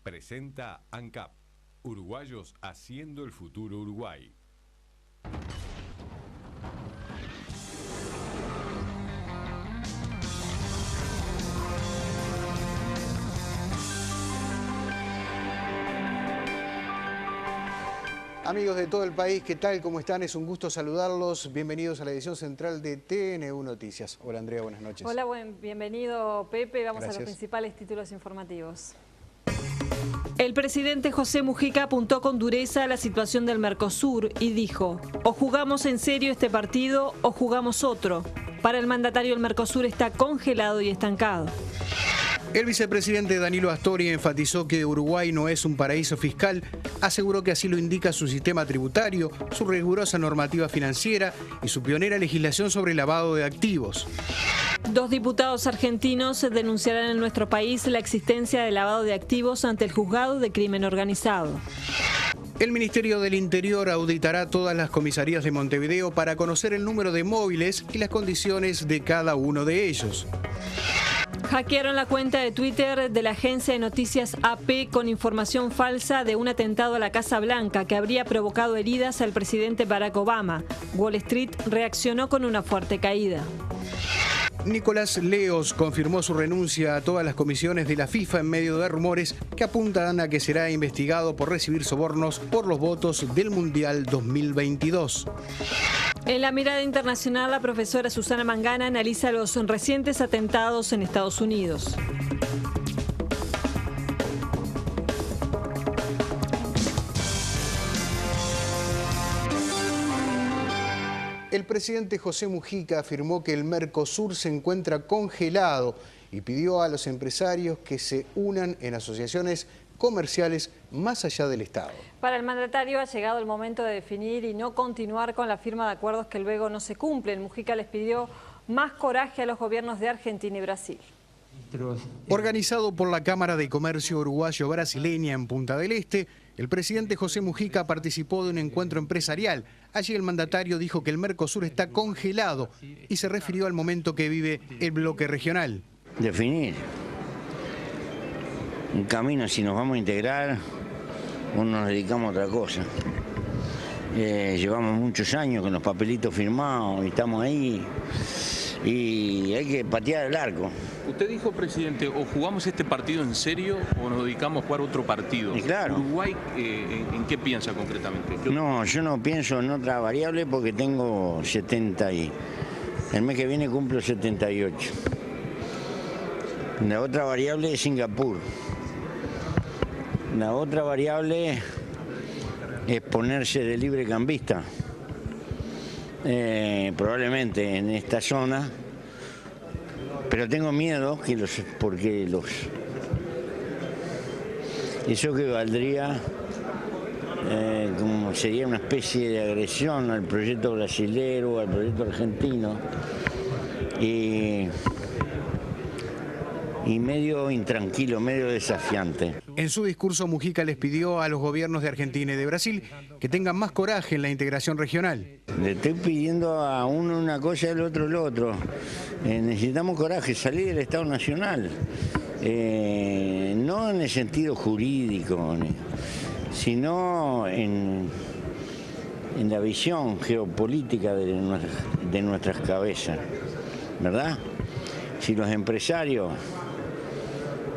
Presenta ANCAP, uruguayos haciendo el futuro Uruguay. Amigos de todo el país, ¿qué tal? ¿Cómo están? Es un gusto saludarlos. Bienvenidos a la edición central de TNU Noticias. Hola Andrea, buenas noches. Hola, bienvenido Pepe. Vamos Gracias. a los principales títulos informativos. El presidente José Mujica apuntó con dureza a la situación del Mercosur y dijo: o jugamos en serio este partido o jugamos otro. Para el mandatario, el Mercosur está congelado y estancado. El vicepresidente Danilo Astori enfatizó que Uruguay no es un paraíso fiscal, aseguró que así lo indica su sistema tributario, su rigurosa normativa financiera y su pionera legislación sobre lavado de activos. 2 diputados argentinos denunciarán en nuestro país la existencia de lavado de activos ante el juzgado de crimen organizado. El Ministerio del Interior auditará todas las comisarías de Montevideo para conocer el número de móviles y las condiciones de cada uno de ellos. Hackearon la cuenta de Twitter de la agencia de noticias AP con información falsa de un atentado a la Casa Blanca que habría provocado heridas al presidente Barack Obama. Wall Street reaccionó con una fuerte caída. Nicolás Leos confirmó su renuncia a todas las comisiones de la FIFA en medio de rumores que apuntan a que será investigado por recibir sobornos por los votos del Mundial 2022. En la mirada internacional, la profesora Susana Mangana analiza los recientes atentados en Estados Unidos. El presidente José Mujica afirmó que el Mercosur se encuentra congelado y pidió a los empresarios que se unan en asociaciones comerciales más allá del Estado. Para el mandatario ha llegado el momento de definir y no continuar con la firma de acuerdos que luego no se cumplen. Mujica les pidió más coraje a los gobiernos de Argentina y Brasil. Organizado por la Cámara de Comercio Uruguayo-Brasileña en Punta del Este, el presidente José Mujica participó de un encuentro empresarial. Allí el mandatario dijo que el Mercosur está congelado y se refirió al momento que vive el bloque regional. Definir un camino, si nos vamos a integrar o nos dedicamos a otra cosa. Llevamos muchos años con los papelitos firmados y estamos ahí y hay que patear el arco. Usted dijo, presidente, o jugamos este partido en serio o nos dedicamos a jugar otro partido. Y claro. ¿Uruguay en qué piensa concretamente? No, yo no pienso en otra variable porque tengo 70 y el mes que viene cumplo 78. La otra variable es Singapur. La otra variable es ponerse de librecambista. Probablemente en esta zona, pero tengo miedo que eso que valdría como sería una especie de agresión al proyecto brasilero, al proyecto argentino y medio intranquilo, medio desafiante. En su discurso, Mujica les pidió a los gobiernos de Argentina y de Brasil que tengan más coraje en la integración regional. Le estoy pidiendo a uno una cosa y al otro lo otro. Necesitamos coraje, salir del Estado Nacional. No en el sentido jurídico, sino en la visión geopolítica de nuestras cabezas, ¿verdad? Si los empresarios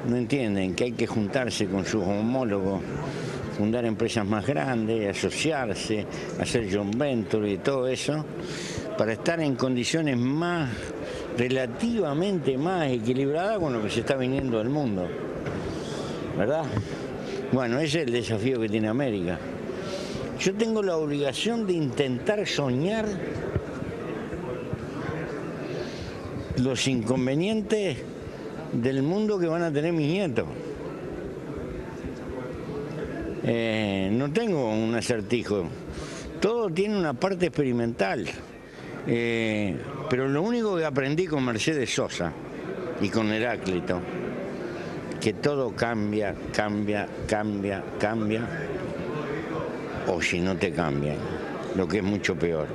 no entienden que hay que juntarse con sus homólogos, fundar empresas más grandes, asociarse, hacer joint venture y todo eso, para estar en condiciones relativamente más equilibradas con lo que se está viniendo del mundo, ¿verdad? Bueno, ese es el desafío que tiene América. Yo tengo la obligación de intentar soñar los inconvenientes del mundo que van a tener mis nietos. No tengo un acertijo, todo tiene una parte experimental, pero lo único que aprendí con Mercedes Sosa y con Heráclito, que todo cambia, o si no te cambian, lo que es mucho peor.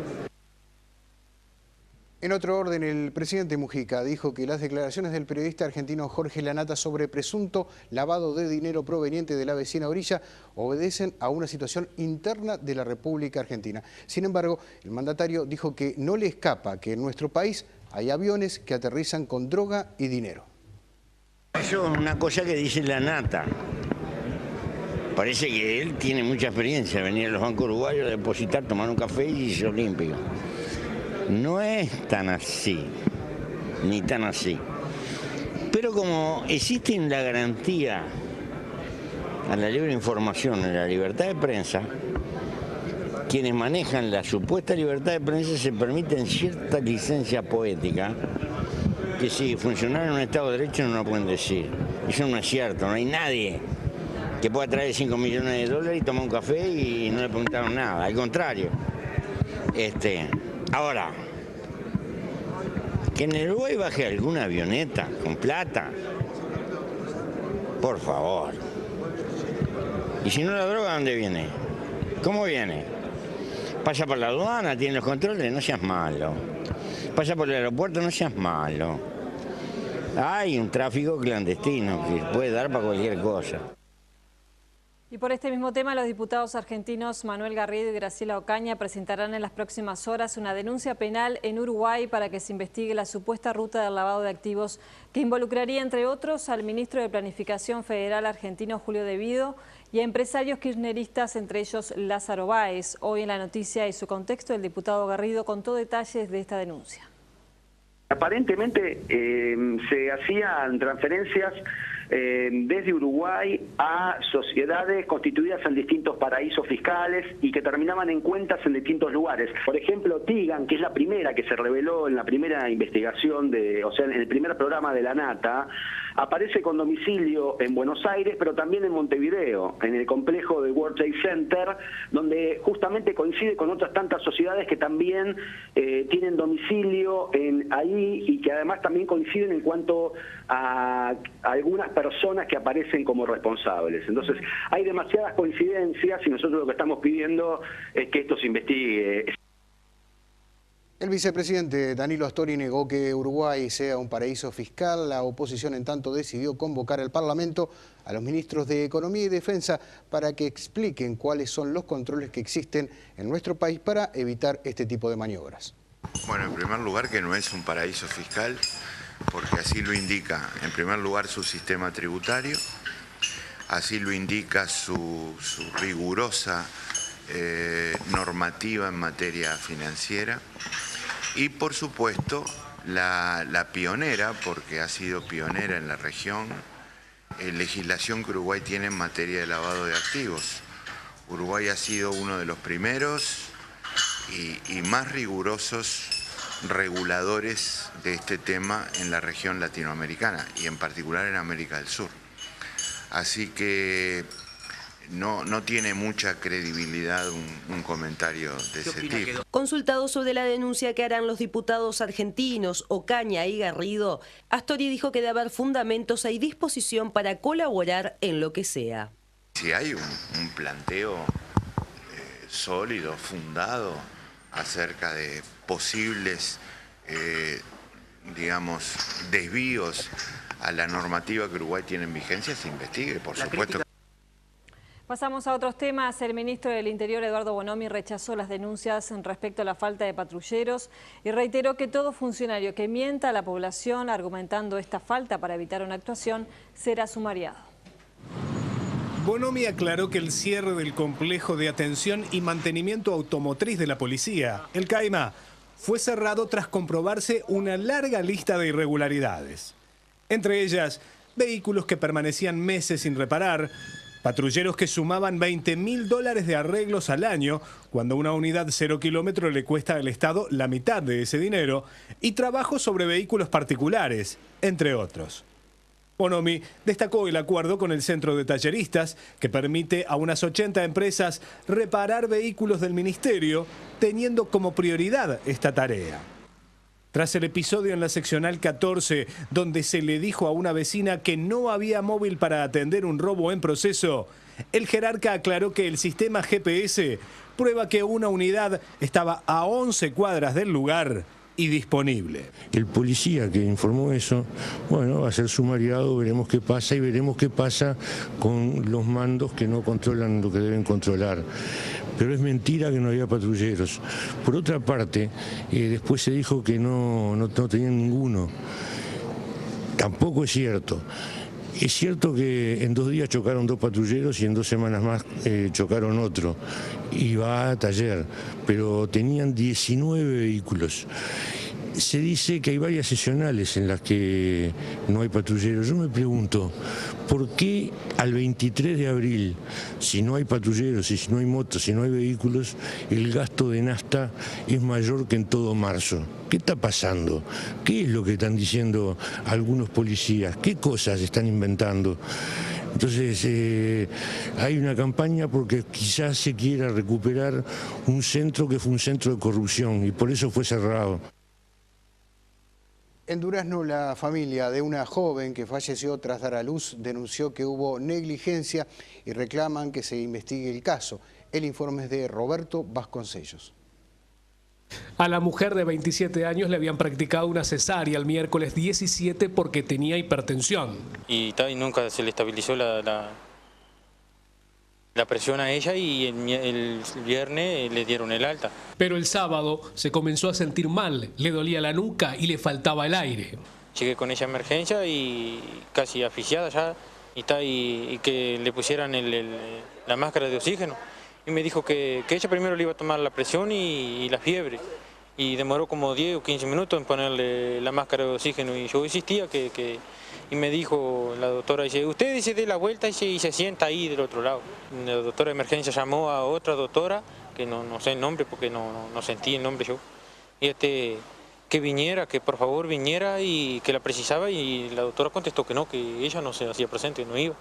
En otro orden, el presidente Mujica dijo que las declaraciones del periodista argentino Jorge Lanata sobre presunto lavado de dinero proveniente de la vecina orilla obedecen a una situación interna de la República Argentina. Sin embargo, el mandatario dijo que no le escapa que en nuestro país hay aviones que aterrizan con droga y dinero. Eso es una cosa que dice Lanata. Parece que él tiene mucha experiencia, venir a los bancos uruguayos, depositar, tomar un café y irse olímpico. No es tan así, ni tan así. Pero como existe la garantía a la libre información, a la libertad de prensa, quienes manejan la supuesta libertad de prensa se permiten cierta licencia poética que si funcionara en un Estado de Derecho no lo pueden decir. Eso no es cierto, no hay nadie que pueda traer 5 millones de dólares y tomar un café y no le preguntaron nada, al contrario. Ahora, que en el Uruguay baje alguna avioneta con plata, por favor. Y si no la droga, ¿dónde viene? ¿Cómo viene? Pasa por la aduana, tiene los controles, no seas malo. Pasa por el aeropuerto, no seas malo. Hay un tráfico clandestino que puede dar para cualquier cosa. Y por este mismo tema, los diputados argentinos Manuel Garrido y Graciela Ocaña presentarán en las próximas horas una denuncia penal en Uruguay para que se investigue la supuesta ruta del lavado de activos que involucraría, entre otros, al ministro de Planificación Federal argentino Julio De Vido y a empresarios kirchneristas, entre ellos Lázaro Báez. Hoy en La Noticia y su contexto, el diputado Garrido contó detalles de esta denuncia. Aparentemente se hacían transferencias desde Uruguay a sociedades constituidas en distintos paraísos fiscales y que terminaban en cuentas en distintos lugares. Por ejemplo, Tigan, que es la primera que se reveló en la primera investigación, en el primer programa de Lanata, aparece con domicilio en Buenos Aires, pero también en Montevideo, en el complejo del World Trade Center, donde justamente coincide con otras tantas sociedades que también tienen domicilio ahí y que además también coinciden en cuanto a algunas personas que aparecen como responsables. Entonces, hay demasiadas coincidencias y nosotros lo que estamos pidiendo es que esto se investigue. El vicepresidente Danilo Astori negó que Uruguay sea un paraíso fiscal. La oposición, en tanto, decidió convocar al Parlamento a los ministros de Economía y Defensa para que expliquen cuáles son los controles que existen en nuestro país para evitar este tipo de maniobras. Bueno, en primer lugar, que no es un paraíso fiscal, porque así lo indica, en primer lugar, su sistema tributario, así lo indica su rigurosa normativa en materia financiera y, por supuesto, la pionera, porque ha sido pionera en la región, legislación que Uruguay tiene en materia de lavado de activos. Uruguay ha sido uno de los primeros y más rigurosos reguladores de este tema en la región latinoamericana y en particular en América del Sur. Así que no tiene mucha credibilidad un comentario de ese tipo. Consultado sobre la denuncia que harán los diputados argentinos Ocaña y Garrido, Astori dijo que de haber fundamentos hay disposición para colaborar en lo que sea. Si hay un planteo sólido, fundado, acerca de posibles, digamos, desvíos a la normativa que Uruguay tiene en vigencia, se investigue, por supuesto. Pasamos a otros temas. El ministro del Interior, Eduardo Bonomi, rechazó las denuncias respecto a la falta de patrulleros y reiteró que todo funcionario que mienta a la población argumentando esta falta para evitar una actuación será sumariado. Bonomi aclaró que el cierre del complejo de atención y mantenimiento automotriz de la policía, el CAIMA, fue cerrado tras comprobarse una larga lista de irregularidades. Entre ellas, vehículos que permanecían meses sin reparar, patrulleros que sumaban $20.000 de arreglos al año, cuando una unidad 0 kilómetro le cuesta al Estado la mitad de ese dinero, y trabajos sobre vehículos particulares, entre otros. Bonomi destacó el acuerdo con el Centro de Talleristas, que permite a unas 80 empresas reparar vehículos del Ministerio, teniendo como prioridad esta tarea. Tras el episodio en la seccional 14, donde se le dijo a una vecina que no había móvil para atender un robo en proceso, el jerarca aclaró que el sistema GPS prueba que una unidad estaba a 11 cuadras del lugar y disponible. El policía que informó eso, bueno, va a ser sumariado, veremos qué pasa y veremos qué pasa con los mandos que no controlan lo que deben controlar. Pero es mentira que no había patrulleros. Por otra parte, después se dijo que no tenían ninguno. Tampoco es cierto. Es cierto que en 2 días chocaron 2 patrulleros y en 2 semanas más chocaron otro. Y va a taller, pero tenían 19 vehículos. Se dice que hay varias seccionales en las que no hay patrulleros. Yo me pregunto, ¿por qué al 23 de abril, si no hay patrulleros y si no hay motos, si no hay vehículos, el gasto de nafta es mayor que en todo marzo? ¿Qué está pasando? ¿Qué es lo que están diciendo algunos policías? ¿Qué cosas están inventando? Entonces hay una campaña porque quizás se quiera recuperar un centro que fue un centro de corrupción y por eso fue cerrado. En Durazno, la familia de una joven que falleció tras dar a luz denunció que hubo negligencia y reclaman que se investigue el caso. El informe es de Roberto Vasconcellos. A la mujer de 27 años le habían practicado una cesárea el miércoles 17 porque tenía hipertensión. Y nunca se le estabilizó la presión a ella y el viernes le dieron el alta. Pero el sábado se comenzó a sentir mal, le dolía la nuca y le faltaba el aire. Llegué con ella a emergencia y casi asfixiada ya y que le pusieran la máscara de oxígeno. Y me dijo que ella primero le iba a tomar la presión y la fiebre. Y demoró como 10 o 15 minutos en ponerle la máscara de oxígeno. Y yo insistía y me dijo la doctora, dice, usted se dé la vuelta y se sienta ahí del otro lado. La doctora de emergencia llamó a otra doctora, que no sé el nombre porque no sentí el nombre yo. Y que viniera, que por favor viniera y que la precisaba. Y la doctora contestó que no, que ella no se hacía presente, no iba.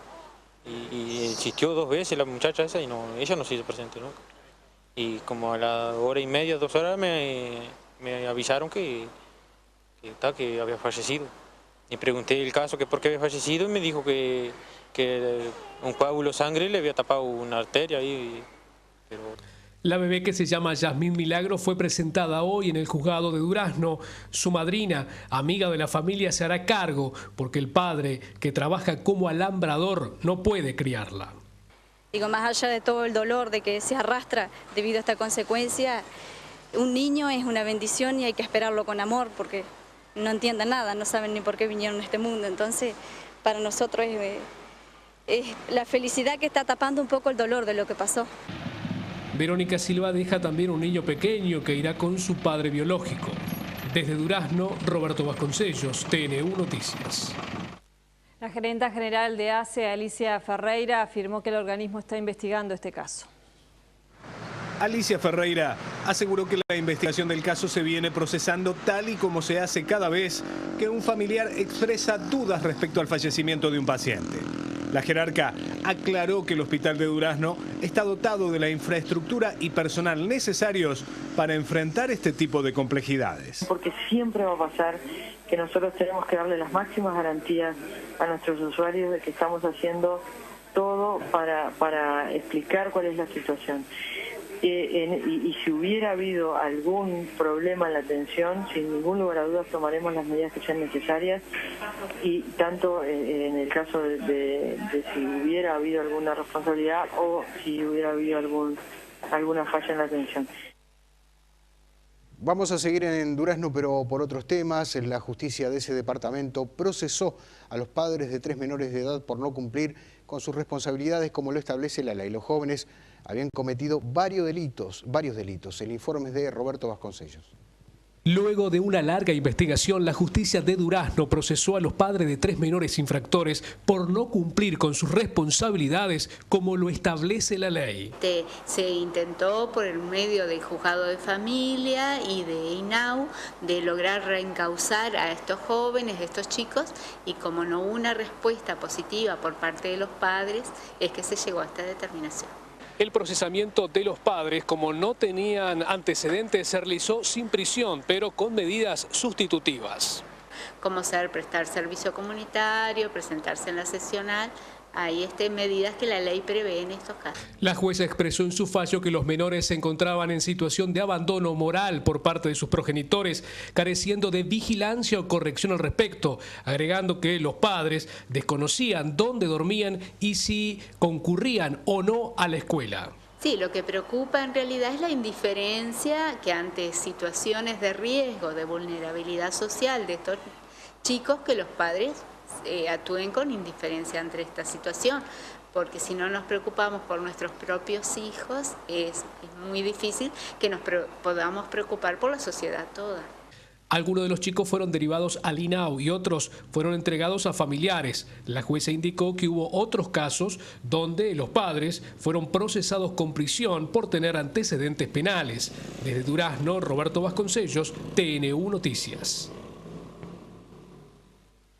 Y insistió 2 veces la muchacha esa y ella no se hizo presente nunca. Y como a la hora y media, 2 horas me avisaron que había fallecido. Y pregunté el caso, que por qué había fallecido, y me dijo que un coágulo de sangre le había tapado una arteria ahí. Pero... La bebé, que se llama Yasmín Milagro, fue presentada hoy en el juzgado de Durazno. Su madrina, amiga de la familia, se hará cargo porque el padre, que trabaja como alambrador, no puede criarla. Digo, más allá de todo el dolor de que se arrastra debido a esta consecuencia, un niño es una bendición y hay que esperarlo con amor porque no entienden nada, no saben ni por qué vinieron a este mundo. Entonces, para nosotros es la felicidad que está tapando un poco el dolor de lo que pasó. Verónica Silva deja también un niño pequeño que irá con su padre biológico. Desde Durazno, Roberto Vasconcellos, TN1 Noticias. La gerenta general de ACE, Alicia Ferreira, afirmó que el organismo está investigando este caso. Alicia Ferreira aseguró que la investigación del caso se viene procesando tal y como se hace cada vez que un familiar expresa dudas respecto al fallecimiento de un paciente. La jerarca aclaró que el hospital de Durazno está dotado de la infraestructura y personal necesarios para enfrentar este tipo de complejidades. Porque siempre va a pasar que nosotros tenemos que darle las máximas garantías a nuestros usuarios de que estamos haciendo todo para explicar cuál es la situación. Y si hubiera habido algún problema en la atención, sin ningún lugar a dudas tomaremos las medidas que sean necesarias, y tanto en el caso de si hubiera habido alguna responsabilidad o si hubiera habido alguna falla en la atención. Vamos a seguir en Durazno, pero por otros temas. La justicia de ese departamento procesó a los padres de 3 menores de edad por no cumplir con sus responsabilidades como lo establece la ley. Los jóvenes habían cometido varios delitos. El informe es de Roberto Vasconcellos. Luego de una larga investigación, la justicia de Durazno procesó a los padres de 3 menores infractores por no cumplir con sus responsabilidades como lo establece la ley. Se intentó por el medio del juzgado de familia y de INAU de lograr reencauzar a estos jóvenes, a estos chicos, y como no hubo una respuesta positiva por parte de los padres, es que se llegó a esta determinación. El procesamiento de los padres, como no tenían antecedentes, se realizó sin prisión, pero con medidas sustitutivas. Como prestar servicio comunitario, presentarse en la sesional, hay medidas que la ley prevé en estos casos. La jueza expresó en su fallo que los menores se encontraban en situación de abandono moral por parte de sus progenitores, careciendo de vigilancia o corrección al respecto, agregando que los padres desconocían dónde dormían y si concurrían o no a la escuela. Sí, lo que preocupa en realidad es la indiferencia que ante situaciones de riesgo, de vulnerabilidad social de estos chicos, que los padres actúen con indiferencia ante esta situación, porque si no nos preocupamos por nuestros propios hijos, es muy difícil que nos podamos preocupar por la sociedad toda. Algunos de los chicos fueron derivados al INAU y otros fueron entregados a familiares. La jueza indicó que hubo otros casos donde los padres fueron procesados con prisión por tener antecedentes penales. Desde Durazno, Roberto Vasconcellos, TN1 Noticias.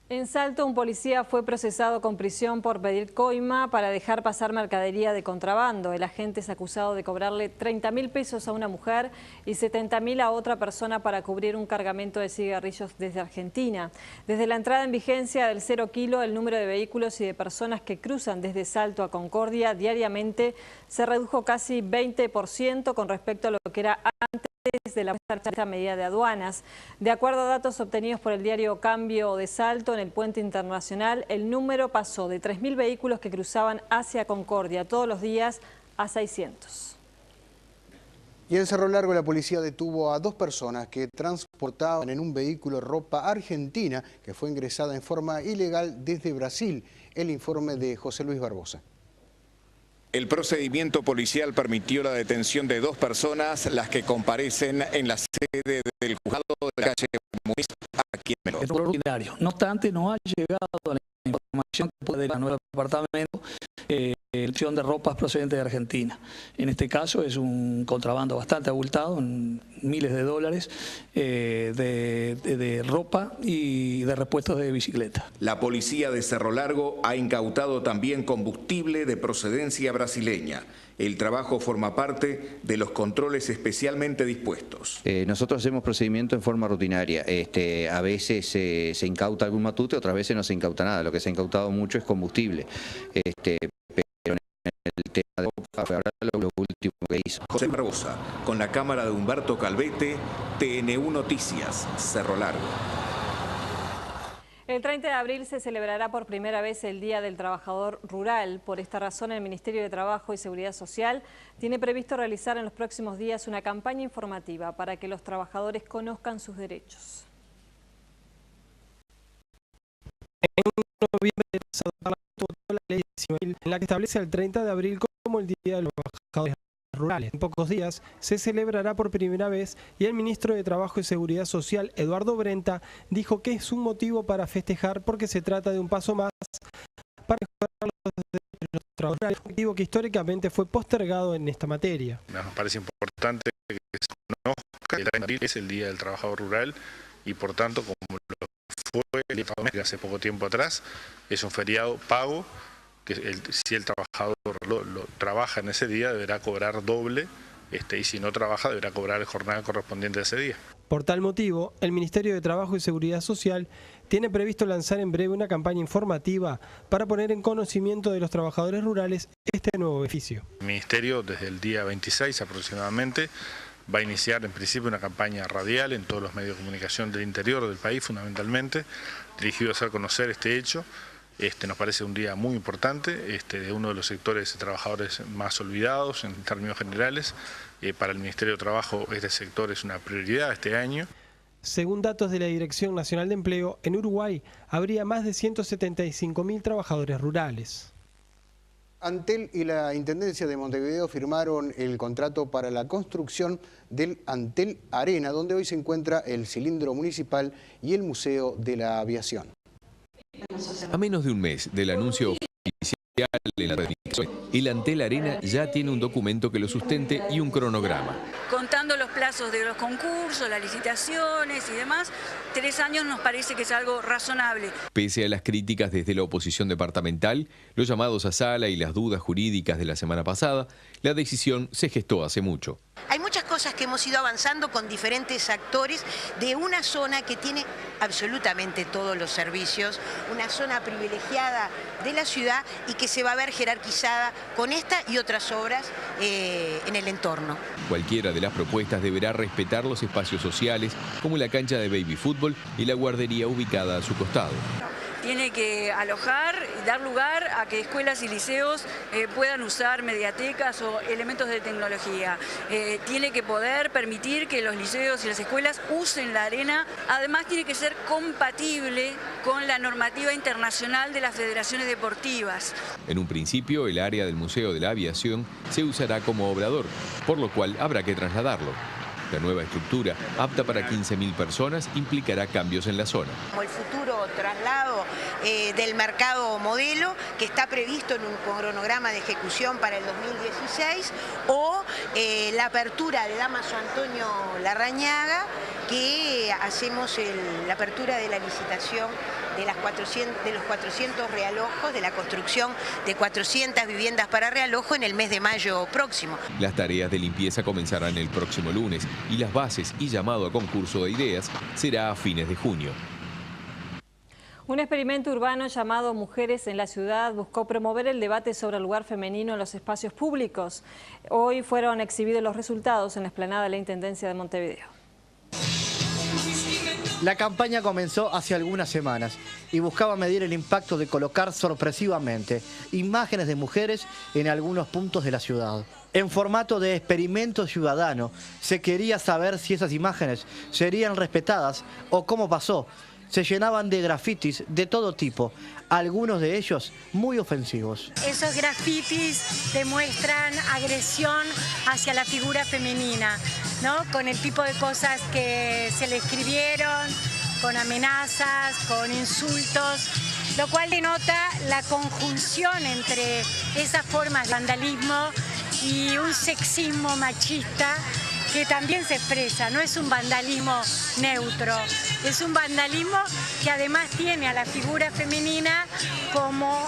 En Salto, un policía fue procesado con prisión por pedir coima para dejar pasar mercadería de contrabando. El agente es acusado de cobrarle 30.000 pesos a una mujer y 70.000 a otra persona para cubrir un cargamento de cigarrillos desde Argentina. Desde la entrada en vigencia del 0 kilo, el número de vehículos y de personas que cruzan desde Salto a Concordia diariamente se redujo casi 20% con respecto a lo que era antes de la puesta medida de aduanas. De acuerdo a datos obtenidos por el diario Cambio de Salto, en el puente internacional, el número pasó de 3.000 vehículos que cruzaban hacia Concordia todos los días a 600. Y en Cerro Largo la policía detuvo a 2 personas que transportaban en un vehículo ropa argentina que fue ingresada en forma ilegal desde Brasil. El informe de José Luis Barbosa. El procedimiento policial permitió la detención de 2 personas, las que comparecen en la sede del juzgado de la calle Muiz, aquí en Mendoza. No obstante, no ha llegado a la información que puede dar a nuestro departamento elección de ropas procedentes de Argentina. En este caso es un contrabando bastante abultado, en miles de dólares de ropa y de repuestos de bicicleta. La policía de Cerro Largo ha incautado también combustible de procedencia brasileña. El trabajo forma parte de los controles especialmente dispuestos. Nosotros hacemos procedimiento en forma rutinaria. A veces se incauta algún matute, otras veces no se incauta nada. Lo que se ha incautado mucho es combustible. Pero en el tema de ropa fue ahora lo último que hizo. José Barbosa, con la cámara de Humberto Calvete, TN1 Noticias, Cerro Largo. El 30 de abril se celebrará por primera vez el Día del Trabajador Rural. Por esta razón, el Ministerio de Trabajo y Seguridad Social tiene previsto realizar en los próximos días una campaña informativa para que los trabajadores conozcan sus derechos. En noviembre pasado, el Parlamento votó la ley civil en la que establece el 30 de abril como el Día de los Trabajadores Rurales. En pocos días se celebrará por primera vez y el ministro de Trabajo y Seguridad Social, Eduardo Brenta, dijo que es un motivo para festejar porque se trata de un paso más para mejorar los derechos de los trabajadores, un objetivo que históricamente fue postergado en esta materia. Nos parece importante que se conozca que el 30 de abril es el Día del Trabajador Rural y por tanto, como lo fue el día hace poco tiempo atrás, es un feriado pago que si el trabajador lo trabaja en ese día deberá cobrar doble y si no trabaja deberá cobrar la jornada correspondiente a ese día. Por tal motivo, el Ministerio de Trabajo y Seguridad Social tiene previsto lanzar en breve una campaña informativa para poner en conocimiento de los trabajadores rurales este nuevo beneficio. El Ministerio desde el día 26 aproximadamente va a iniciar en principio una campaña radial en todos los medios de comunicación del interior del país fundamentalmente, dirigido a hacer conocer este hecho. Nos parece un día muy importante, de uno de los sectores de trabajadores más olvidados en términos generales. Para el Ministerio de Trabajo este sector es una prioridad este año. Según datos de la Dirección Nacional de Empleo, en Uruguay habría más de 175.000 trabajadores rurales. Antel y la Intendencia de Montevideo firmaron el contrato para la construcción del Antel Arena, donde hoy se encuentra el cilindro municipal y el Museo de la Aviación. A menos de un mes del anuncio oficial en la televisión, el Antel Arena ya tiene un documento que lo sustente y un cronograma. Contando los plazos de los concursos, las licitaciones y demás, 3 años nos parece que es algo razonable. Pese a las críticas desde la oposición departamental, los llamados a sala y las dudas jurídicas de la semana pasada, la decisión se gestó hace mucho. Hay muchas cosas que hemos ido avanzando con diferentes actores de una zona que tiene absolutamente todos los servicios, una zona privilegiada de la ciudad y que se va a ver jerarquizada con esta y otras obras en el entorno. Cualquiera de las propuestas deberá respetar los espacios sociales, como la cancha de baby fútbol y la guardería ubicada a su costado. Tiene que alojar y dar lugar a que escuelas y liceos puedan usar mediatecas o elementos de tecnología. Tiene que poder permitir que los liceos y las escuelas usen la arena. Además, tiene que ser compatible con la normativa internacional de las federaciones deportivas. En un principio, el área del Museo de la Aviación se usará como obrador, por lo cual habrá que trasladarlo. La nueva estructura, apta para 15.000 personas, implicará cambios en la zona. Como el futuro traslado del mercado modelo, que está previsto en un cronograma de ejecución para el 2016, o la apertura de Damaso Antonio Larrañaga, que hacemos la apertura de la licitación de los 400 realojos, de la construcción de 400 viviendas para realojo en el mes de mayo próximo. Las tareas de limpieza comenzarán el próximo lunes y las bases y llamado a concurso de ideas será a fines de junio. Un experimento urbano llamado Mujeres en la Ciudad buscó promover el debate sobre el lugar femenino en los espacios públicos. Hoy fueron exhibidos los resultados en la explanada de la Intendencia de Montevideo. La campaña comenzó hace algunas semanas y buscaba medir el impacto de colocar sorpresivamente imágenes de mujeres en algunos puntos de la ciudad. En formato de experimento ciudadano, se quería saber si esas imágenes serían respetadas o, como pasó, se llenaban de grafitis de todo tipo, algunos de ellos muy ofensivos. Esos grafitis demuestran agresión hacia la figura femenina, ¿no? Con el tipo de cosas que se le escribieron, con amenazas, con insultos, lo cual denota la conjunción entre esas formas de vandalismo y un sexismo machista que también se expresa. No es un vandalismo neutro, es un vandalismo que además tiene a la figura femenina como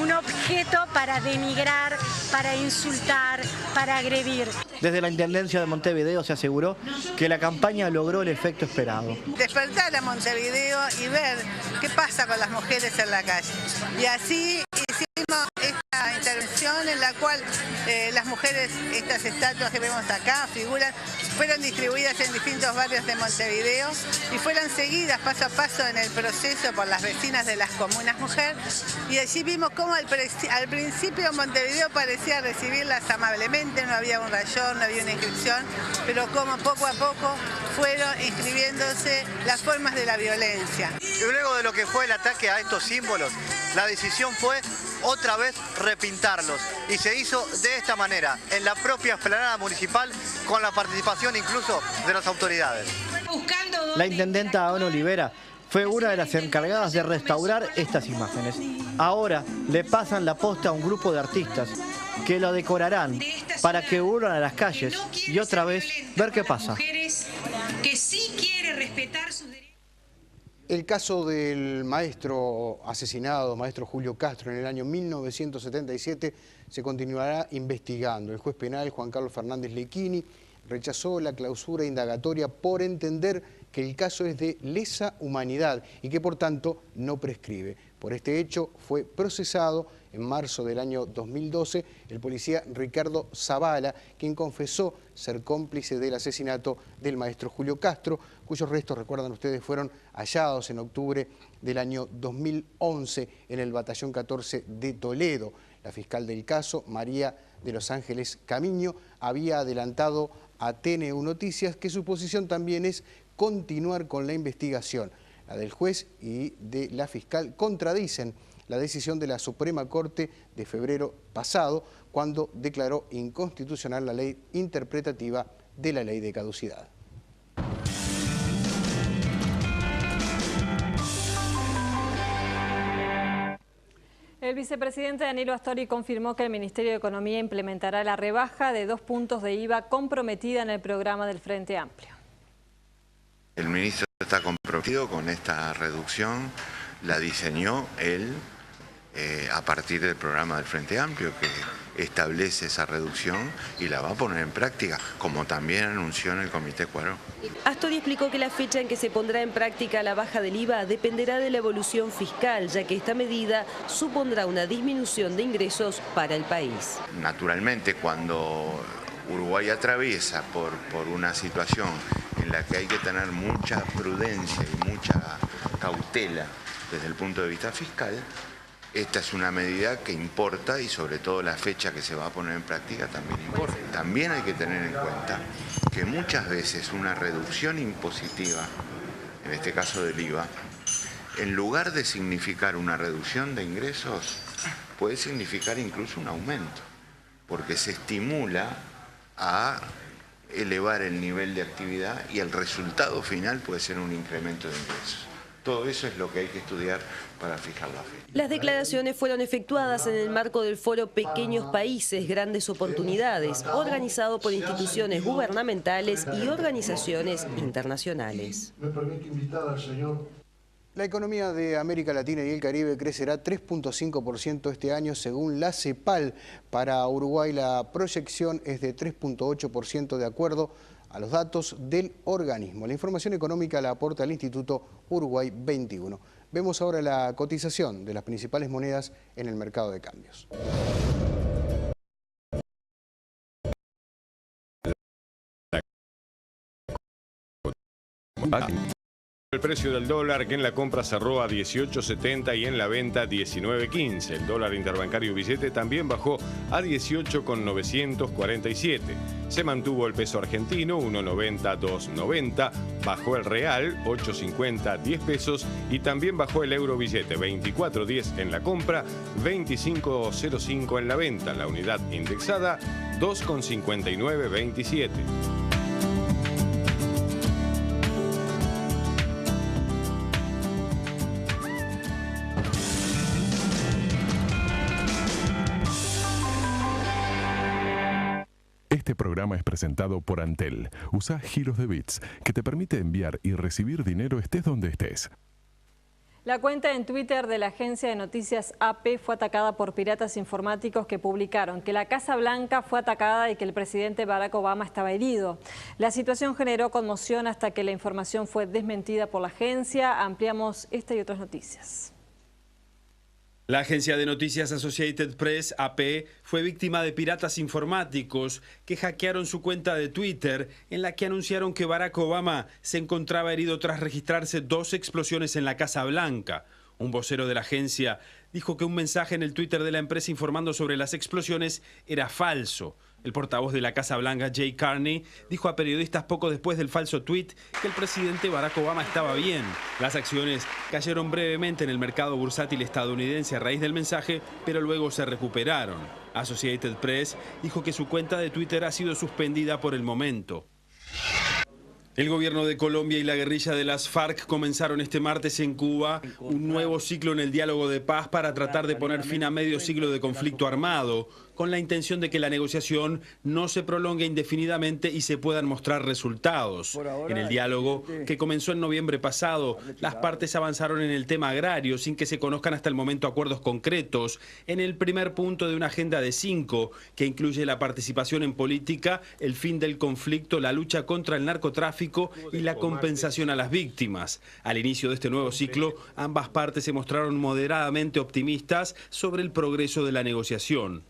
un objeto para denigrar, para insultar, para agredir. Desde la Intendencia de Montevideo se aseguró que la campaña logró el efecto esperado. Despertar a Montevideo y ver qué pasa con las mujeres en la calle. Y así hicimos esta intervención en la cual las mujeres, estas estatuas que vemos acá, figuras, fueron distribuidas en distintos barrios de Montevideo y fueron seguidas paso a paso en el proceso por las vecinas de las comunas mujer. Y allí vimos cómo al principio Montevideo parecía recibirlas amablemente, no había un rayón, no había una inscripción, pero como poco a poco fueron inscribiéndose las formas de la violencia. Y luego de lo que fue el ataque a estos símbolos, la decisión fue otra vez repintarlos y se hizo de esta manera, en la propia explanada municipal, con la participación incluso de las autoridades. La intendenta Ana Olivera fue una de las encargadas de restaurar estas imágenes. Ahora le pasan la posta a un grupo de artistas que lo decorarán para que vuelvan a las calles y otra vez ver qué pasa. Que sí quiere respetar sus derechos. El caso del maestro asesinado, maestro Julio Castro, en el año 1977, se continuará investigando. El juez penal Juan Carlos Fernández Lequini rechazó la clausura indagatoria por entender que el caso es de lesa humanidad y que por tanto no prescribe. Por este hecho fue procesado en marzo del año 2012 el policía Ricardo Zavala, quien confesó ser cómplice del asesinato del maestro Julio Castro, cuyos restos, recuerdan ustedes, fueron hallados en octubre del año 2011 en el Batallón 14 de Toledo. La fiscal del caso, María de los Ángeles Camiño, había adelantado a TNU Noticias que su posición también es continuar con la investigación. La del juez y de la fiscal contradicen la decisión de la Suprema Corte de febrero pasado, cuando declaró inconstitucional la ley interpretativa de la ley de caducidad. El vicepresidente Danilo Astori confirmó que el Ministerio de Economía implementará la rebaja de 2 puntos de IVA comprometida en el programa del Frente Amplio. El ministro está comprometido con esta reducción, la diseñó él, a partir del programa del Frente Amplio, que establece esa reducción y la va a poner en práctica, como también anunció en el Comité Cuarón. Astori explicó que la fecha en que se pondrá en práctica la baja del IVA dependerá de la evolución fiscal, ya que esta medida supondrá una disminución de ingresos para el país. Naturalmente, cuando Uruguay atraviesa por una situación en la que hay que tener mucha prudencia y mucha cautela desde el punto de vista fiscal, esta es una medida que importa y sobre todo la fecha que se va a poner en práctica también importa. También hay que tener en cuenta que muchas veces una reducción impositiva, en este caso del IVA, en lugar de significar una reducción de ingresos, puede significar incluso un aumento, porque se estimula a elevar el nivel de actividad y el resultado final puede ser un incremento de ingresos. Todo eso es lo que hay que estudiar para fijar la fecha. Las declaraciones fueron efectuadas en el marco del foro Pequeños Países, Grandes Oportunidades, organizado por instituciones gubernamentales y organizaciones internacionales. Me permite invitar al señor. La economía de América Latina y el Caribe crecerá 3.5% este año según la CEPAL. Para Uruguay la proyección es de 3.8% de acuerdo a los datos del organismo. La información económica la aporta el Instituto Uruguay 21. Vemos ahora la cotización de las principales monedas en el mercado de cambios. El precio del dólar, que en la compra cerró a 18.70 y en la venta 19.15. El dólar interbancario billete también bajó a 18,947. Se mantuvo el peso argentino 1.90, 2.90. Bajó el real 8.50, 10 pesos. Y también bajó el euro billete 24.10 en la compra, 25.05 en la venta. La unidad indexada 2,5927. Este programa es presentado por Antel. Usa giros de bits que te permite enviar y recibir dinero estés donde estés. La cuenta en Twitter de la agencia de noticias AP fue atacada por piratas informáticos que publicaron que la Casa Blanca fue atacada y que el presidente Barack Obama estaba herido. La situación generó conmoción hasta que la información fue desmentida por la agencia. Ampliamos esta y otras noticias. La agencia de noticias Associated Press, AP, fue víctima de piratas informáticos que hackearon su cuenta de Twitter, en la que anunciaron que Barack Obama se encontraba herido tras registrarse 2 explosiones en la Casa Blanca. Un vocero de la agencia dijo que un mensaje en el Twitter de la empresa informando sobre las explosiones era falso. El portavoz de la Casa Blanca, Jay Carney, dijo a periodistas poco después del falso tuit que el presidente Barack Obama estaba bien. Las acciones cayeron brevemente en el mercado bursátil estadounidense a raíz del mensaje, pero luego se recuperaron. Associated Press dijo que su cuenta de Twitter ha sido suspendida por el momento. El gobierno de Colombia y la guerrilla de las FARC comenzaron este martes en Cuba un nuevo ciclo en el diálogo de paz para tratar de poner fin a medio siglo de conflicto armado, con la intención de que la negociación no se prolongue indefinidamente y se puedan mostrar resultados. En el diálogo, que comenzó en noviembre pasado, las partes avanzaron en el tema agrario sin que se conozcan hasta el momento acuerdos concretos, en el primer punto de una agenda de 5, que incluye la participación en política, el fin del conflicto, la lucha contra el narcotráfico y la compensación a las víctimas. Al inicio de este nuevo ciclo, ambas partes se mostraron moderadamente optimistas sobre el progreso de la negociación.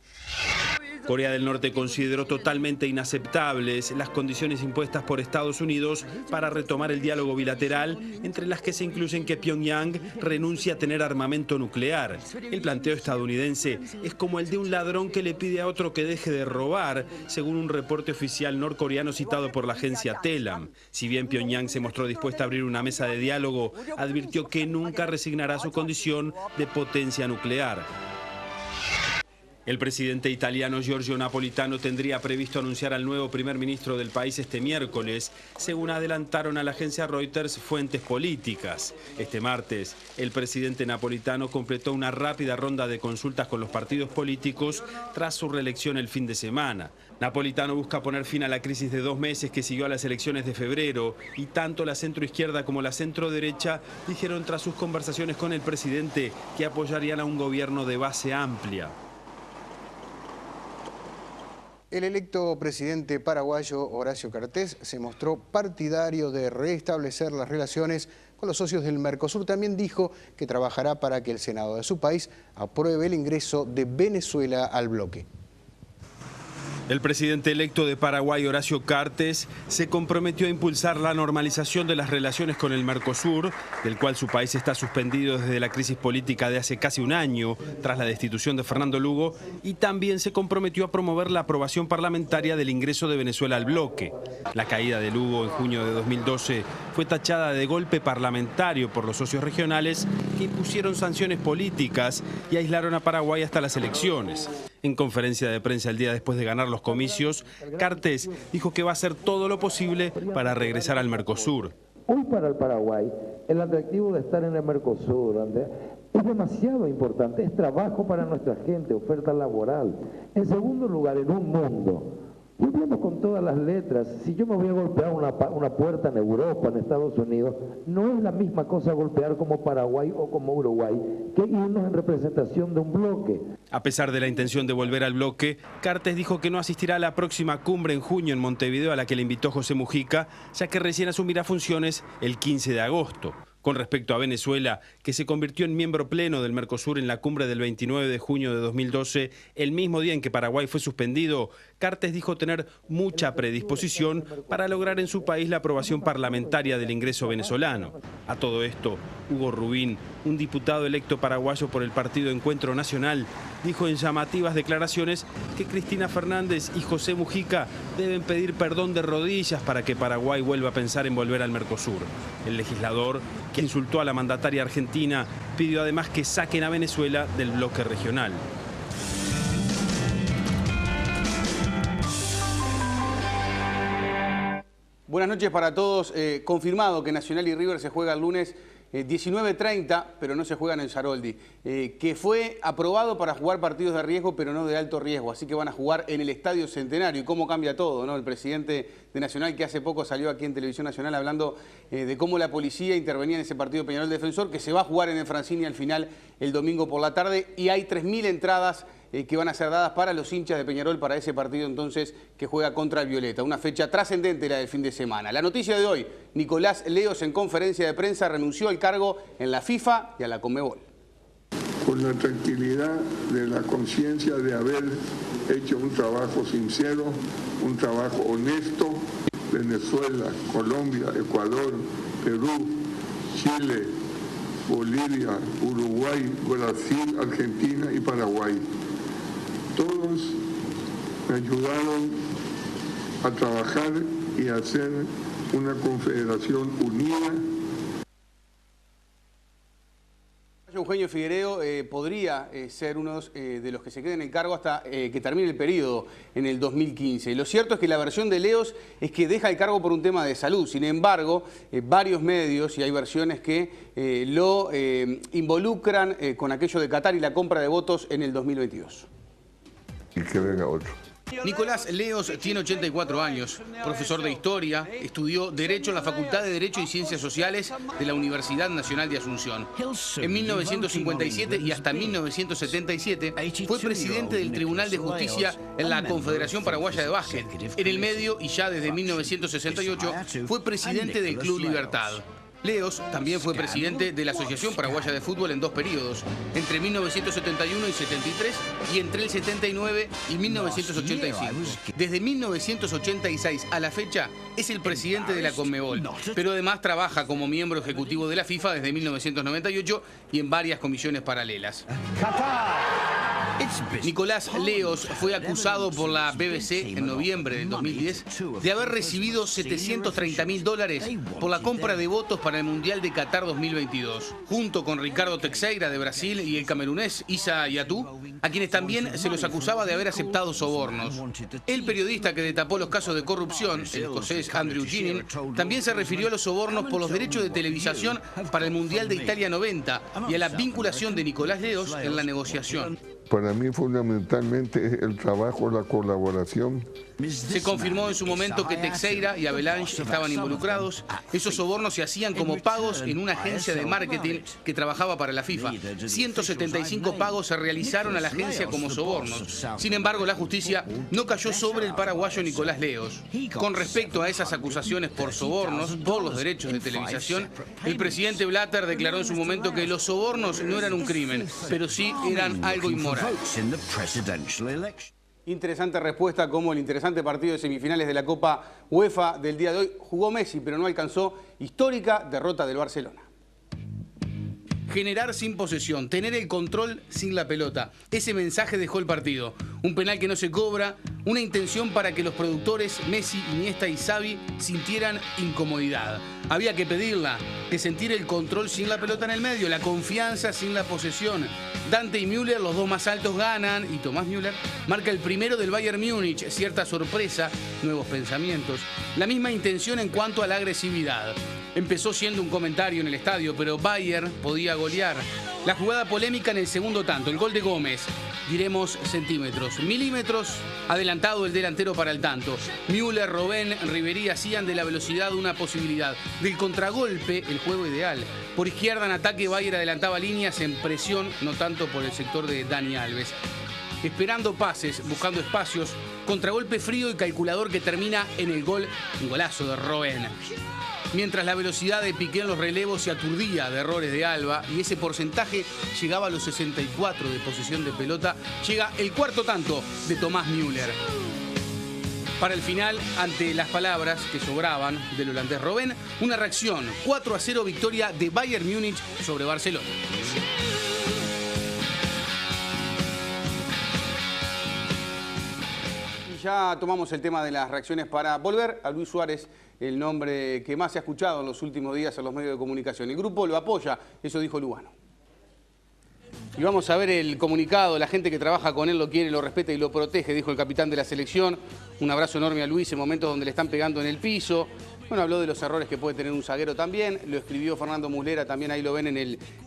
Corea del Norte consideró totalmente inaceptables las condiciones impuestas por Estados Unidos para retomar el diálogo bilateral, entre las que se incluyen que Pyongyang renuncie a tener armamento nuclear. El planteo estadounidense es como el de un ladrón que le pide a otro que deje de robar, según un reporte oficial norcoreano citado por la agencia Telam. Si bien Pyongyang se mostró dispuesta a abrir una mesa de diálogo, advirtió que nunca resignará su condición de potencia nuclear. El presidente italiano Giorgio Napolitano tendría previsto anunciar al nuevo primer ministro del país este miércoles, según adelantaron a la agencia Reuters fuentes políticas. Este martes, el presidente napolitano completó una rápida ronda de consultas con los partidos políticos tras su reelección el fin de semana. Napolitano busca poner fin a la crisis de 2 meses que siguió a las elecciones de febrero y tanto la centroizquierda como la centroderecha dijeron tras sus conversaciones con el presidente que apoyarían a un gobierno de base amplia. El electo presidente paraguayo Horacio Cartes se mostró partidario de restablecer las relaciones con los socios del Mercosur. También dijo que trabajará para que el Senado de su país apruebe el ingreso de Venezuela al bloque. El presidente electo de Paraguay, Horacio Cartes, se comprometió a impulsar la normalización de las relaciones con el Mercosur, del cual su país está suspendido desde la crisis política de hace casi un año, tras la destitución de Fernando Lugo, y también se comprometió a promover la aprobación parlamentaria del ingreso de Venezuela al bloque. La caída de Lugo en junio de 2012 fue tachada de golpe parlamentario por los socios regionales que impusieron sanciones políticas y aislaron a Paraguay hasta las elecciones. En conferencia de prensa el día después de ganar los comicios, Cartes dijo que va a hacer todo lo posible para regresar al Mercosur. Hoy para el Paraguay, el atractivo de estar en el Mercosur, Andrés, es demasiado importante, es trabajo para nuestra gente, oferta laboral. En segundo lugar, en un mundo, volviendo con todas las letras, si yo me voy a golpear una puerta en Europa, en Estados Unidos, no es la misma cosa golpear como Paraguay o como Uruguay que irnos en representación de un bloque. A pesar de la intención de volver al bloque, Cartes dijo que no asistirá a la próxima cumbre en junio en Montevideo a la que le invitó José Mujica, ya que recién asumirá funciones el 15 de agosto. Con respecto a Venezuela, que se convirtió en miembro pleno del Mercosur en la cumbre del 29 de junio de 2012, el mismo día en que Paraguay fue suspendido, Cartes dijo tener mucha predisposición para lograr en su país la aprobación parlamentaria del ingreso venezolano. A todo esto, Hugo Rubín, un diputado electo paraguayo por el partido Encuentro Nacional, dijo en llamativas declaraciones que Cristina Fernández y José Mujica deben pedir perdón de rodillas para que Paraguay vuelva a pensar en volver al Mercosur. El legislador, que insultó a la mandataria argentina, pidió además que saquen a Venezuela del bloque regional. Buenas noches para todos. Confirmado que Nacional y River se juega el lunes 19:30, pero no se juegan en Saroldi, que fue aprobado para jugar partidos de riesgo, pero no de alto riesgo, así que van a jugar en el Estadio Centenario. Y cómo cambia todo, ¿no? El presidente de Nacional, que hace poco salió aquí en Televisión Nacional hablando de cómo la policía intervenía en ese partido Peñarol Defensor, que se va a jugar en el Francini al final el domingo por la tarde, y hay 3.000 entradas que van a ser dadas para los hinchas de Peñarol para ese partido entonces que juega contra el Violeta. Una fecha trascendente la del fin de semana. La noticia de hoy, Nicolás Leos en conferencia de prensa renunció al cargo en la FIFA y a la Conmebol. Con la tranquilidad de la conciencia de haber hecho un trabajo sincero, un trabajo honesto. Venezuela, Colombia, Ecuador, Perú, Chile, Bolivia, Uruguay, Brasil, Argentina y Paraguay. Todos me ayudaron a trabajar y a hacer una confederación unida. Eugenio Figueiredo podría ser uno de los que se queden en el cargo hasta que termine el periodo en el 2015. Lo cierto es que la versión de Leos es que deja el cargo por un tema de salud. Sin embargo, varios medios, y hay versiones que lo involucran con aquello de Qatar y la compra de votos en el 2022. Y que venga otro. Nicolás Leos tiene 84 años, profesor de Historia, estudió Derecho en la Facultad de Derecho y Ciencias Sociales de la Universidad Nacional de Asunción. En 1957 y hasta 1977 fue presidente del Tribunal de Justicia en la Confederación Paraguaya de Básquet. En el medio, y ya desde 1968, fue presidente del Club Libertad. Leos también fue presidente de la Asociación Paraguaya de Fútbol en 2 periodos, entre 1971 y 73 y entre el 79 y 1985. Desde 1986 a la fecha es el presidente de la Conmebol, pero además trabaja como miembro ejecutivo de la FIFA desde 1998 y en varias comisiones paralelas. El Nicolás Leos fue acusado por la BBC en noviembre del 2010 de haber recibido $730.000 por la compra de votos para el Mundial de Qatar 2022, junto con Ricardo Teixeira de Brasil y el camerunés Issa Hayatou, a quienes también se los acusaba de haber aceptado sobornos. El periodista que destapó los casos de corrupción, el escocés Andrew Ginning, también se refirió a los sobornos por los derechos de televisación para el Mundial de Italia 90 y a la vinculación de Nicolás Leos en la negociación. Para mí fundamentalmente el trabajo, la colaboración. Se confirmó en su momento que Teixeira y Avalanche estaban involucrados. Esos sobornos se hacían como pagos en una agencia de marketing que trabajaba para la FIFA. 175 pagos se realizaron a la agencia como sobornos. Sin embargo, la justicia no cayó sobre el paraguayo Nicolás Leos. Con respecto a esas acusaciones por sobornos, por los derechos de televisación, el presidente Blatter declaró en su momento que los sobornos no eran un crimen, pero sí eran algo inmoral. Interesante respuesta, como el interesante partido de semifinales de la Copa UEFA del día de hoy. Jugó Messi, pero no alcanzó. Histórica derrota del Barcelona. Generar sin posesión, tener el control sin la pelota. Ese mensaje dejó el partido. Un penal que no se cobra, una intención para que los productores Messi, Iniesta y Xavi sintieran incomodidad. Había que pedirla, que sentir el control sin la pelota en el medio, la confianza sin la posesión. Dante y Müller, los dos más altos, ganan y Thomas Müller marca el primero del Bayern Múnich. Cierta sorpresa, nuevos pensamientos, la misma intención en cuanto a la agresividad. Empezó siendo un comentario en el estadio, pero Bayern podía golear. La jugada polémica en el segundo tanto, el gol de Gómez. Diremos centímetros, milímetros, adelantado el delantero para el tanto. Müller, Robben, Ribéry hacían de la velocidad una posibilidad. Del contragolpe, el juego ideal. Por izquierda en ataque, Bayern adelantaba líneas en presión, no tanto por el sector de Dani Alves. Esperando pases, buscando espacios, contragolpe frío y calculador que termina en el gol, un golazo de Robben. Mientras la velocidad de Piqué en los relevos se aturdía de errores de Alba y ese porcentaje llegaba a los 64 de posesión de pelota, llega el cuarto tanto de Thomas Müller. Para el final, ante las palabras que sobraban del holandés Robben, una reacción, 4-0 victoria de Bayern Múnich sobre Barcelona. Ya tomamos el tema de las reacciones para volver a Luis Suárez, el nombre que más se ha escuchado en los últimos días en los medios de comunicación. El grupo lo apoya, eso dijo Lugano. Y vamos a ver el comunicado, la gente que trabaja con él lo quiere, lo respeta y lo protege, dijo el capitán de la selección. Un abrazo enorme a Luis en momentos donde le están pegando en el piso. Bueno, habló de los errores que puede tener un zaguero también, lo escribió Fernando Muslera, también ahí lo ven en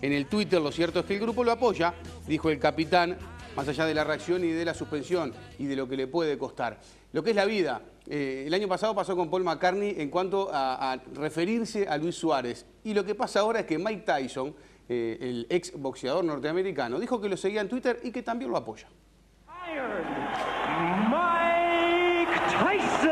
el Twitter. Lo cierto es que el grupo lo apoya, dijo el capitán, más allá de la reacción y de la suspensión y de lo que le puede costar. Lo que es la vida. El año pasado pasó con Paul McCartney en cuanto a referirse a Luis Suárez. Y lo que pasa ahora es que Mike Tyson, el ex boxeador norteamericano, dijo que lo seguía en Twitter y que también lo apoya. Mike Tyson.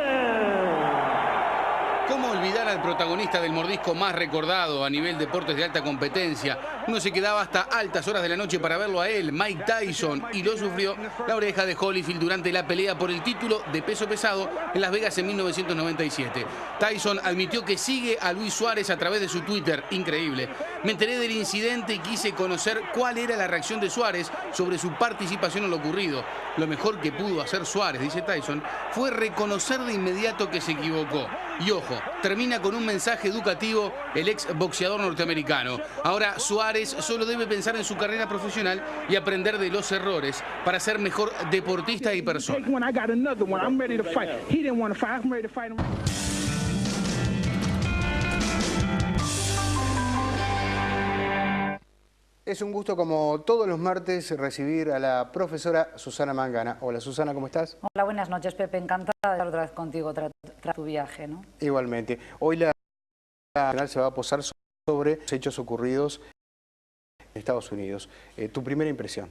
¿Cómo olvidar al protagonista del mordisco más recordado a nivel deportes de alta competencia? Uno se quedaba hasta altas horas de la noche para verlo a él, Mike Tyson, y lo sufrió la oreja de Holyfield durante la pelea por el título de peso pesado en Las Vegas en 1997. Tyson admitió que sigue a Luis Suárez a través de su Twitter. Increíble. Me enteré del incidente y quise conocer cuál era la reacción de Suárez sobre su participación en lo ocurrido. Lo mejor que pudo hacer Suárez, dice Tyson, fue reconocer de inmediato que se equivocó. Y ojo, termina con un mensaje educativo el ex boxeador norteamericano. Ahora Suárez solo debe pensar en su carrera profesional y aprender de los errores para ser mejor deportista y persona. Es un gusto, como todos los martes, recibir a la profesora Susana Mangana. Hola Susana, ¿cómo estás? Hola, buenas noches Pepe, encantada de estar otra vez contigo tras tu viaje, ¿no? Igualmente. Hoy la nacional se va a posar sobre los hechos ocurridos en Estados Unidos. ¿Tu primera impresión?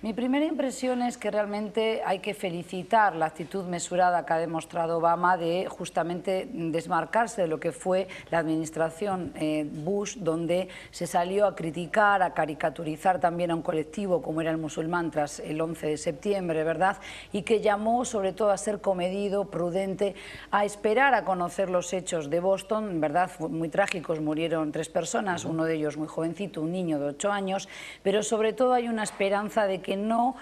Mi primera impresión es que realmente hay que felicitar la actitud mesurada que ha demostrado Obama de justamente desmarcarse de lo que fue la administración Bush, donde se salió a criticar, a caricaturizar también a un colectivo como era el musulmán tras el 11 de septiembre, ¿verdad? Y que llamó sobre todo a ser comedido, prudente, a esperar a conocer los hechos de Boston, ¿verdad? Muy trágicos, murieron 3 personas, uno de ellos muy jovencito, un niño de 8 años, pero sobre todo hay una esperanza de que que no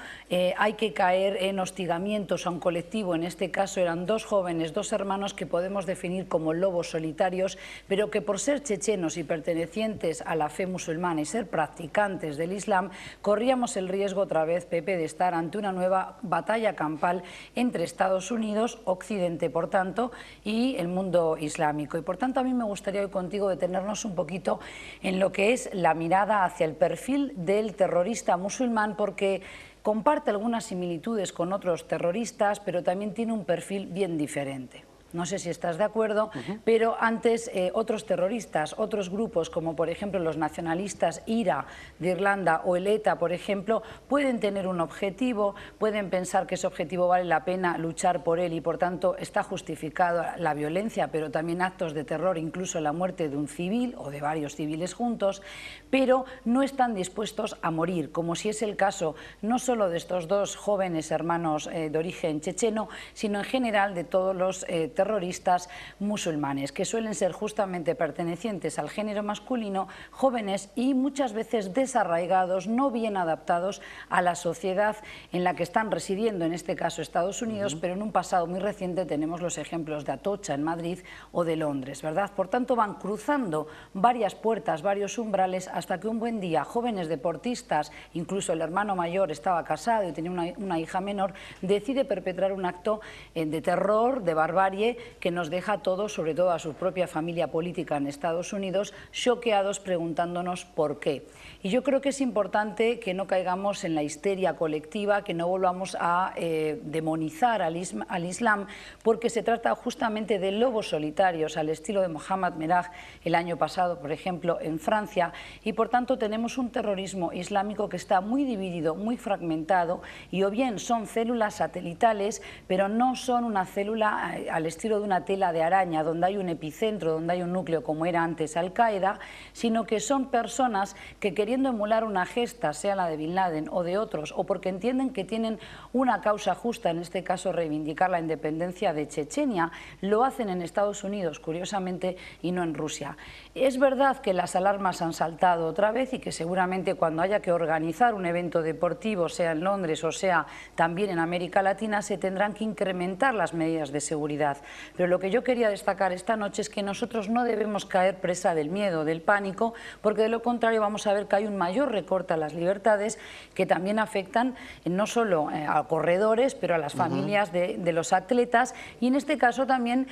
hay que caer en hostigamientos a un colectivo. En este caso eran dos jóvenes, dos hermanos que podemos definir como lobos solitarios, pero que por ser chechenos y pertenecientes a la fe musulmana y ser practicantes del Islam, corríamos el riesgo otra vez, Pepe, de estar ante una nueva batalla campal entre Estados Unidos, Occidente por tanto, y el mundo islámico. Y por tanto a mí me gustaría hoy contigo detenernos un poquito en lo que es la mirada hacia el perfil del terrorista musulmán, porque comparte algunas similitudes con otros terroristas, pero también tiene un perfil bien diferente. No sé si estás de acuerdo, pero antes otros terroristas, otros grupos como por ejemplo los nacionalistas IRA de Irlanda o el ETA, por ejemplo, pueden tener un objetivo, pueden pensar que ese objetivo vale la pena luchar por él y por tanto está justificada la violencia, pero también actos de terror, incluso la muerte de un civil o de varios civiles juntos, pero no están dispuestos a morir, como si es el caso no solo de estos dos jóvenes hermanos de origen checheno, sino en general de todos los terroristas musulmanes, que suelen ser justamente pertenecientes al género masculino, jóvenes y muchas veces desarraigados, no bien adaptados a la sociedad en la que están residiendo, en este caso Estados Unidos, pero en un pasado muy reciente tenemos los ejemplos de Atocha en Madrid o de Londres, ¿verdad? Por tanto van cruzando varias puertas, varios umbrales, hasta que un buen día jóvenes deportistas, incluso el hermano mayor estaba casado y tenía una hija menor, decide perpetrar un acto de terror, de barbarie, que nos deja a todos, sobre todo a su propia familia política en Estados Unidos, choqueados preguntándonos por qué. Y yo creo que es importante que no caigamos en la histeria colectiva, que no volvamos a demonizar al Islam, porque se trata justamente de lobos solitarios, al estilo de Mohamed Merah el año pasado, por ejemplo, en Francia, y por tanto tenemos un terrorismo islámico que está muy dividido, muy fragmentado, y o bien son células satelitales, pero no son una célula al estilo de una tela de araña, donde hay un epicentro, donde hay un núcleo como era antes Al-Qaeda, sino que son personas que queriendo emular una gesta, sea la de Bin Laden o de otros, o porque entienden que tienen una causa justa, en este caso reivindicar la independencia de Chechenia, lo hacen en Estados Unidos, curiosamente, y no en Rusia. Es verdad que las alarmas han saltado otra vez y que seguramente cuando haya que organizar un evento deportivo, sea en Londres o sea también en América Latina, se tendrán que incrementar las medidas de seguridad. Pero lo que yo quería destacar esta noche es que nosotros no debemos caer presa del miedo, del pánico, porque de lo contrario vamos a ver que hay un mayor recorte a las libertades que también afectan no solo a corredores, pero a las familias de los atletas y en este caso también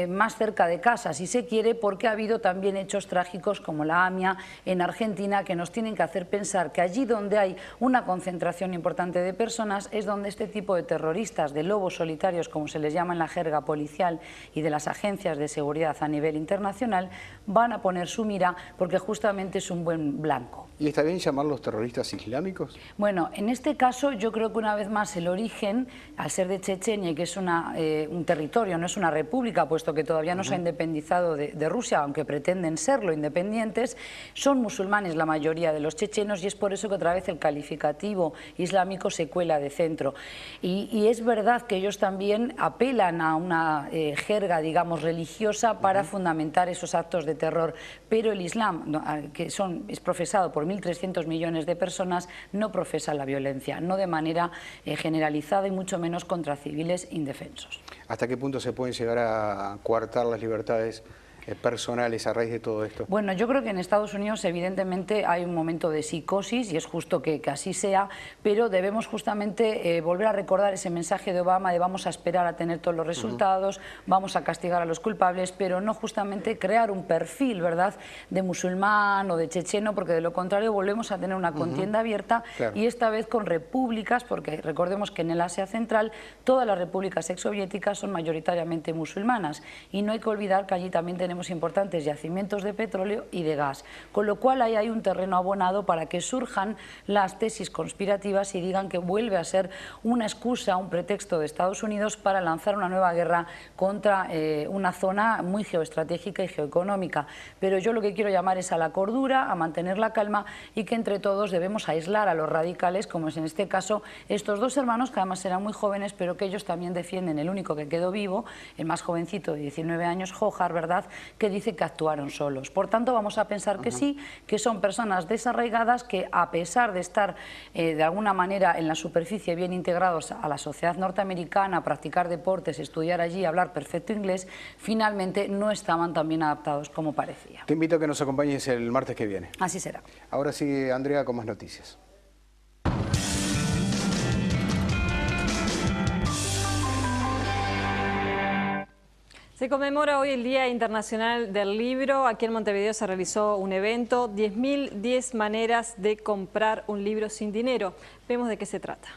más cerca de casa, si se quiere, porque ha habido también hechos trágicos como la AMIA en Argentina que nos tienen que hacer pensar que allí donde hay una concentración importante de personas es donde este tipo de terroristas, de lobos solitarios, como se les llama en la jerga policial y de las agencias de seguridad a nivel internacional, van a poner su mira porque justamente es un buen blanco. ¿Y está bien llamarlos terroristas islámicos? Bueno, en este caso yo creo que una vez más el origen, al ser de Chechenia y que es un territorio, no es una república, puesto que todavía no se ha independizado de Rusia, aunque pretenden serlo independientes, son musulmanes la mayoría de los chechenos y es por eso que otra vez el calificativo islámico se cuela de centro. Y es verdad que ellos también apelan a una jerga, digamos, religiosa para fundamentar esos actos de terror, pero el Islam, que es profesado por 1.300 millones de personas, no profesa la violencia, no de manera generalizada y mucho menos contra civiles indefensos. ¿Hasta qué punto se pueden llegar a coartar las libertades personales a raíz de todo esto? Bueno, yo creo que en Estados Unidos evidentemente hay un momento de psicosis y es justo que así sea, pero debemos justamente volver a recordar ese mensaje de Obama de vamos a esperar a tener todos los resultados, vamos a castigar a los culpables, pero no justamente crear un perfil, ¿verdad?, de musulmán o de checheno, porque de lo contrario volvemos a tener una contienda abierta y esta vez con repúblicas, porque recordemos que en el Asia Central todas las repúblicas exsoviéticas son mayoritariamente musulmanas y no hay que olvidar que allí también tenemos importantes yacimientos de petróleo y de gas, con lo cual ahí hay un terreno abonado para que surjan las tesis conspirativas y digan que vuelve a ser una excusa, un pretexto de Estados Unidos para lanzar una nueva guerra contra una zona muy geoestratégica y geoeconómica. Pero yo lo que quiero llamar es a la cordura, a mantener la calma y que entre todos debemos aislar a los radicales, como es en este caso estos dos hermanos que además eran muy jóvenes, pero que ellos también defienden el único que quedó vivo, el más jovencito de 19 años, Johar, ¿verdad?, que dice que actuaron solos. Por tanto, vamos a pensar que sí, que son personas desarraigadas que, a pesar de estar de alguna manera en la superficie bien integrados a la sociedad norteamericana, practicar deportes, estudiar allí, hablar perfecto inglés, finalmente no estaban tan bien adaptados como parecía. Te invito a que nos acompañes el martes que viene. Así será. Ahora sí, Andrea, con más noticias. Se conmemora hoy el Día Internacional del Libro. Aquí en Montevideo se realizó un evento, 10.010 maneras de comprar un libro sin dinero. Vemos de qué se trata.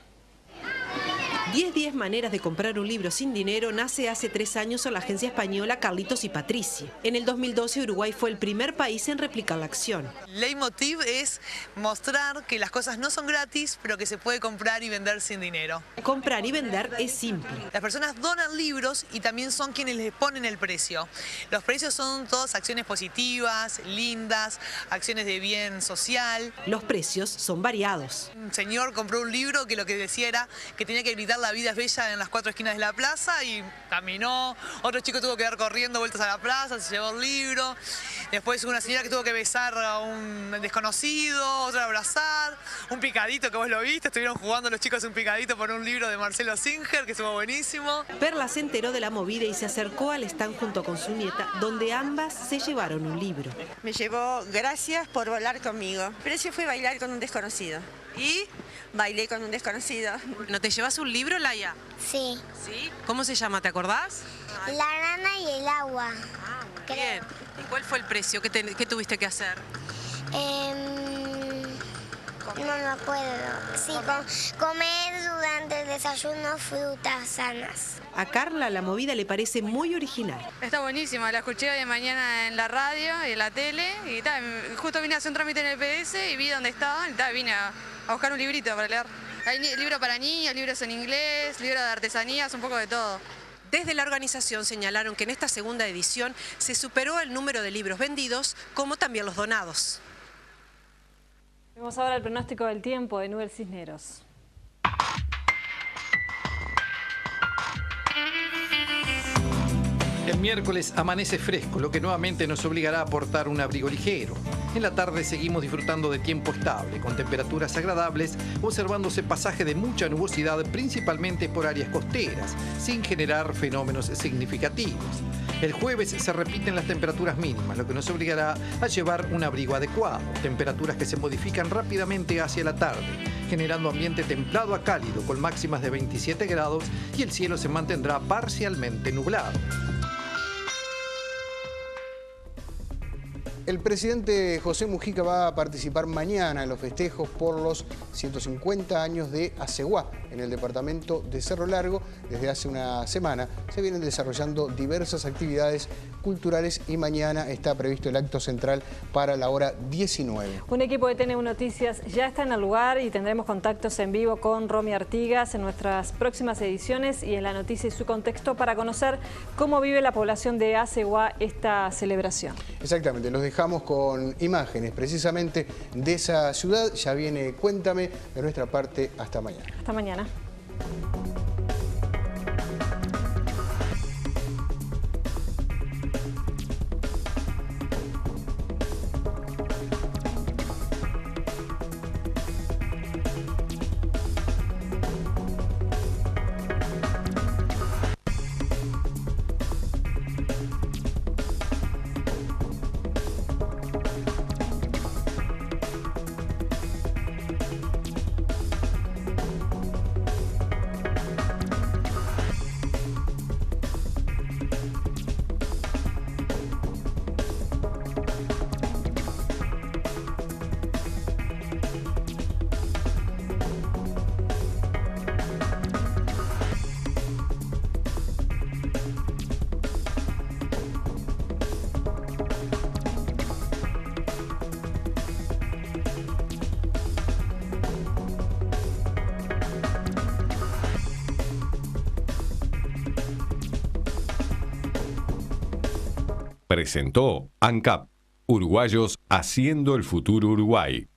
10 maneras de comprar un libro sin dinero nace hace 3 años en la agencia española Carlitos y Patricia. En el 2012 Uruguay fue el primer país en replicar la acción. El leitmotiv es mostrar que las cosas no son gratis, pero que se puede comprar y vender sin dinero. Comprar y vender es simple. Las personas donan libros y también son quienes les ponen el precio. Los precios son todas acciones positivas, lindas, acciones de bien social. Los precios son variados. Un señor compró un libro que lo que decía era que tenía que gritar "La vida es bella" en las 4 esquinas de la plaza y caminó. Otro chico tuvo que dar corriendo vueltas a la plaza, se llevó el libro. Después una señora que tuvo que besar a un desconocido, otra abrazar. Un picadito que vos lo viste, estuvieron jugando los chicos un picadito por un libro de Marcelo Singer que estuvo buenísimo. Perla se enteró de la movida y se acercó al stand junto con su nieta, donde ambas se llevaron un libro. Me llevó "Gracias por volar conmigo". El precio fue bailar con un desconocido. ¿Y? Bailé con un desconocido. ¿No te llevas un libro, Laia? Sí. ¿Sí? ¿Cómo se llama? ¿Te acordás? La rana y el agua. Bien. ¿Y cuál fue el precio? ¿Qué tuviste que hacer? No me acuerdo. Sí, comer durante el desayuno frutas sanas. A Carla la movida le parece muy original. Está buenísima, la escuché hoy de mañana en la radio y en la tele y justo vine a hacer un trámite en el PS y vi dónde estaban y vine a buscar un librito para leer. Hay libros para niños, libros en inglés, libros de artesanías, un poco de todo. Desde la organización señalaron que en esta segunda edición se superó el número de libros vendidos, como también los donados. Vemos ahora el pronóstico del tiempo de Nubel Cisneros. El miércoles amanece fresco, lo que nuevamente nos obligará a portar un abrigo ligero. En la tarde seguimos disfrutando de tiempo estable, con temperaturas agradables, observándose pasaje de mucha nubosidad, principalmente por áreas costeras, sin generar fenómenos significativos. El jueves se repiten las temperaturas mínimas, lo que nos obligará a llevar un abrigo adecuado. Temperaturas que se modifican rápidamente hacia la tarde, generando ambiente templado a cálido, con máximas de 27 grados y el cielo se mantendrá parcialmente nublado. El presidente José Mujica va a participar mañana en los festejos por los 150 años de Aceguá, en el departamento de Cerro Largo. Desde hace una semana se vienen desarrollando diversas actividades culturales y mañana está previsto el acto central para la hora 19. Un equipo de TNU Noticias ya está en el lugar y tendremos contactos en vivo con Romy Artigas en nuestras próximas ediciones y en la noticia y su contexto para conocer cómo vive la población de Aceguá esta celebración. Exactamente, los dejamos con imágenes precisamente de esa ciudad. Ya viene Cuéntame, de nuestra parte, hasta mañana. Hasta mañana. Presentó ANCAP, Uruguayos haciendo el futuro Uruguay.